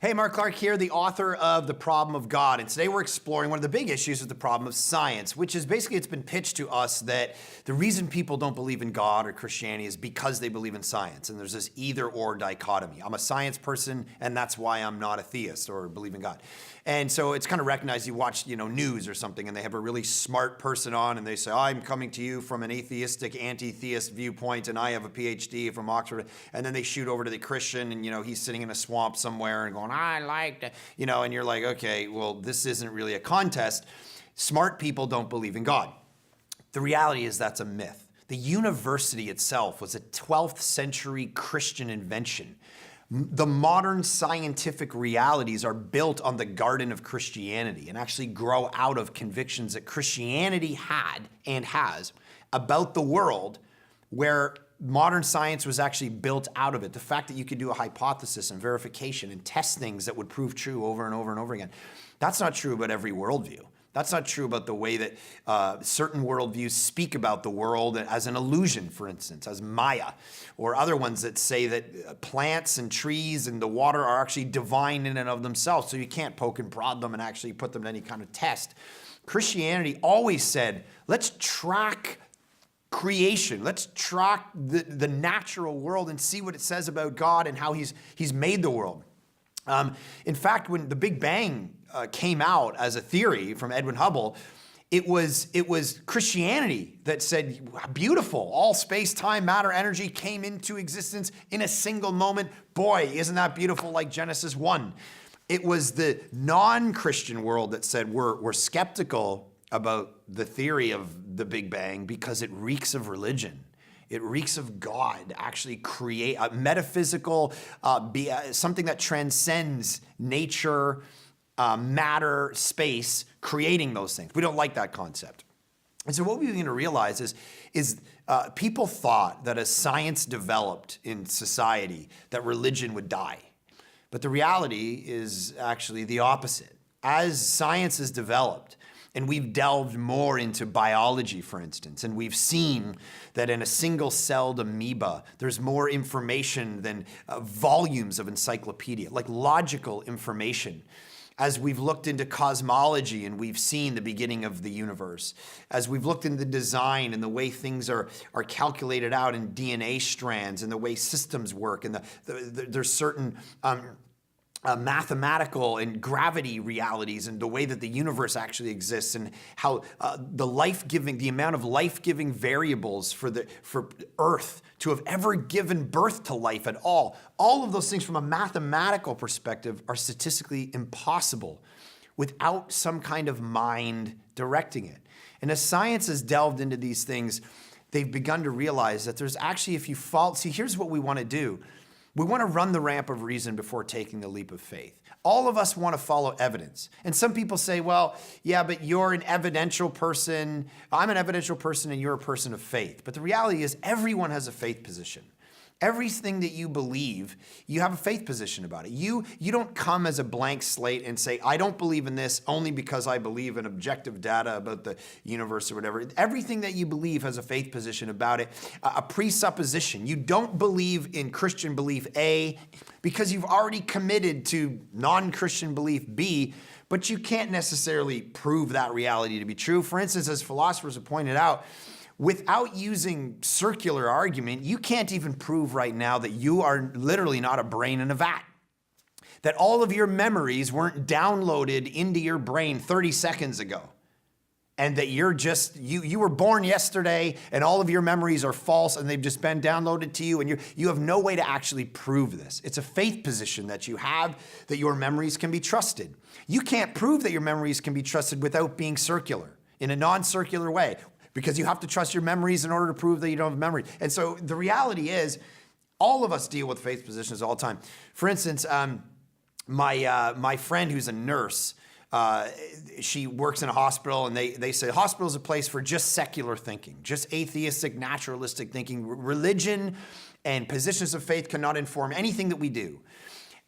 Hey, Mark Clark here, the author of The Problem of God, and today we're exploring one of the big issues with the problem of science, which is basically it's been pitched to us that the reason people don't believe in God or Christianity is because they believe in science, and there's this either-or dichotomy. I'm a science person, and that's why I'm not a theist or believe in God. And so it's kind of recognized. You watch, news or something, and they have a really smart person on, and they say, I'm coming to you from an atheistic, anti-theist viewpoint, and I have a PhD from Oxford. And then they shoot over to the Christian, and, he's sitting in a swamp somewhere and going, I like that, and you're like, okay, well, this isn't really a contest. Smart people don't believe in God. The reality is that's a myth. The university itself was a 12th century Christian invention. The modern scientific realities are built on the garden of Christianity and actually grow out of convictions that Christianity had and has about the world, where modern science was actually built out of it. The fact that you could do a hypothesis and verification and test things that would prove true over and over and over again. That's not true about every worldview. That's not true about the way that certain worldviews speak about the world as an illusion, for instance, as Maya, or other ones that say that plants and trees and the water are actually divine in and of themselves, so you can't poke and prod them and actually put them to any kind of test. Christianity always said, let's track creation. Let's track the natural world and see what it says about God and how he's made the world. In fact, when the Big Bang came out as a theory from Edwin Hubble, it was Christianity that said, beautiful, all space, time, matter, energy came into existence in a single moment. Boy, isn't that beautiful, like Genesis 1. It was the non-Christian world that said we're skeptical about the theory of the Big Bang because it reeks of religion. It reeks of God actually create a metaphysical, something that transcends nature, matter, space, creating those things. We don't like that concept. And so what we begin to realize is people thought that as science developed in society, that religion would die. But the reality is actually the opposite. As science has developed, and we've delved more into biology, for instance, and we've seen that in a single-celled amoeba, there's more information than volumes of encyclopedia, like logical information. As we've looked into cosmology and we've seen the beginning of the universe, as we've looked into design and the way things are calculated out in DNA strands and the way systems work, and there's certain mathematical and gravity realities and the way that the universe actually exists, and how the amount of life-giving variables for Earth to have ever given birth to life at all of those things from a mathematical perspective are statistically impossible without some kind of mind directing it. And as science has delved into these things, they've begun to realize that there's actually, if you follow, here's what we want to do. We want to run the ramp of reason before taking the leap of faith. All of us want to follow evidence. And some people say, well, yeah, but you're an evidential person. I'm an evidential person and you're a person of faith. But the reality is everyone has a faith position. Everything that you believe, you have a faith position about it. You don't come as a blank slate and say, I don't believe in this only because I believe in objective data about the universe or whatever. Everything that you believe has a faith position about it, a presupposition. You don't believe in Christian belief A because you've already committed to non-Christian belief B, but you can't necessarily prove that reality to be true. For instance, as philosophers have pointed out, without using circular argument, you can't even prove right now that you are literally not a brain in a vat. That all of your memories weren't downloaded into your brain 30 seconds ago. And that you're just, you were born yesterday and all of your memories are false and they've just been downloaded to you, and you have no way to actually prove this. It's a faith position that you have, that your memories can be trusted. You can't prove that your memories can be trusted without being circular, in a non-circular way, because you have to trust your memories in order to prove that you don't have memory. And so the reality is, all of us deal with faith positions all the time. For instance, my friend who's a nurse, she works in a hospital, and they say hospital is a place for just secular thinking, just atheistic, naturalistic thinking. Religion and positions of faith cannot inform anything that we do.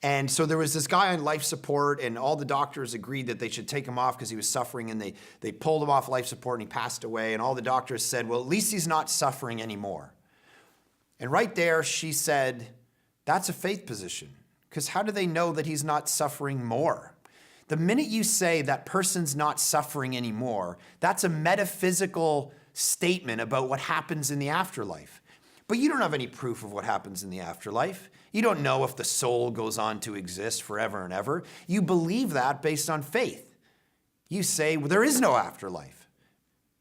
And so there was this guy on life support, and all the doctors agreed that they should take him off because he was suffering, and they pulled him off life support and he passed away, and all the doctors said, well, at least he's not suffering anymore. And right there she said, that's a faith position. Because how do they know that he's not suffering more? The minute you say that person's not suffering anymore, that's a metaphysical statement about what happens in the afterlife. But you don't have any proof of what happens in the afterlife. You don't know if the soul goes on to exist forever and ever. You believe that based on faith. You say, well, there is no afterlife.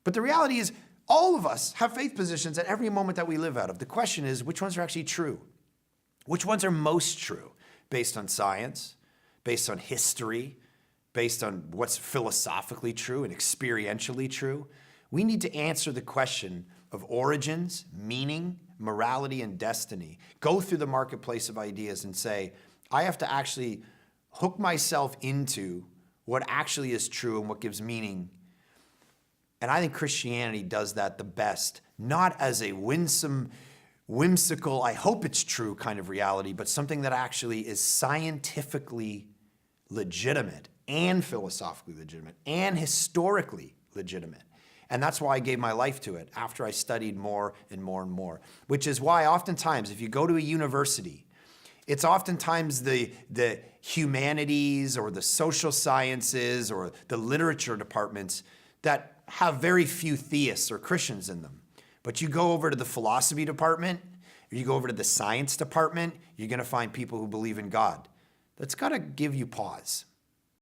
But the reality is, all of us have faith positions at every moment that we live out of. The question is, which ones are actually true? Which ones are most true? Based on science, based on history, based on what's philosophically true and experientially true? We need to answer the question of origins, meaning, morality, and destiny. Go through the marketplace of ideas and say, I have to actually hook myself into what actually is true and what gives meaning. And I think Christianity does that the best, not as a whimsical, I hope it's true kind of reality, but something that actually is scientifically legitimate and philosophically legitimate and historically legitimate. And that's why I gave my life to it after I studied more and more and more, which is why oftentimes if you go to a university, it's oftentimes the humanities or the social sciences or the literature departments that have very few theists or Christians in them. But you go over to the philosophy department, or you go over to the science department, you're going to find people who believe in God. That's got to give you pause.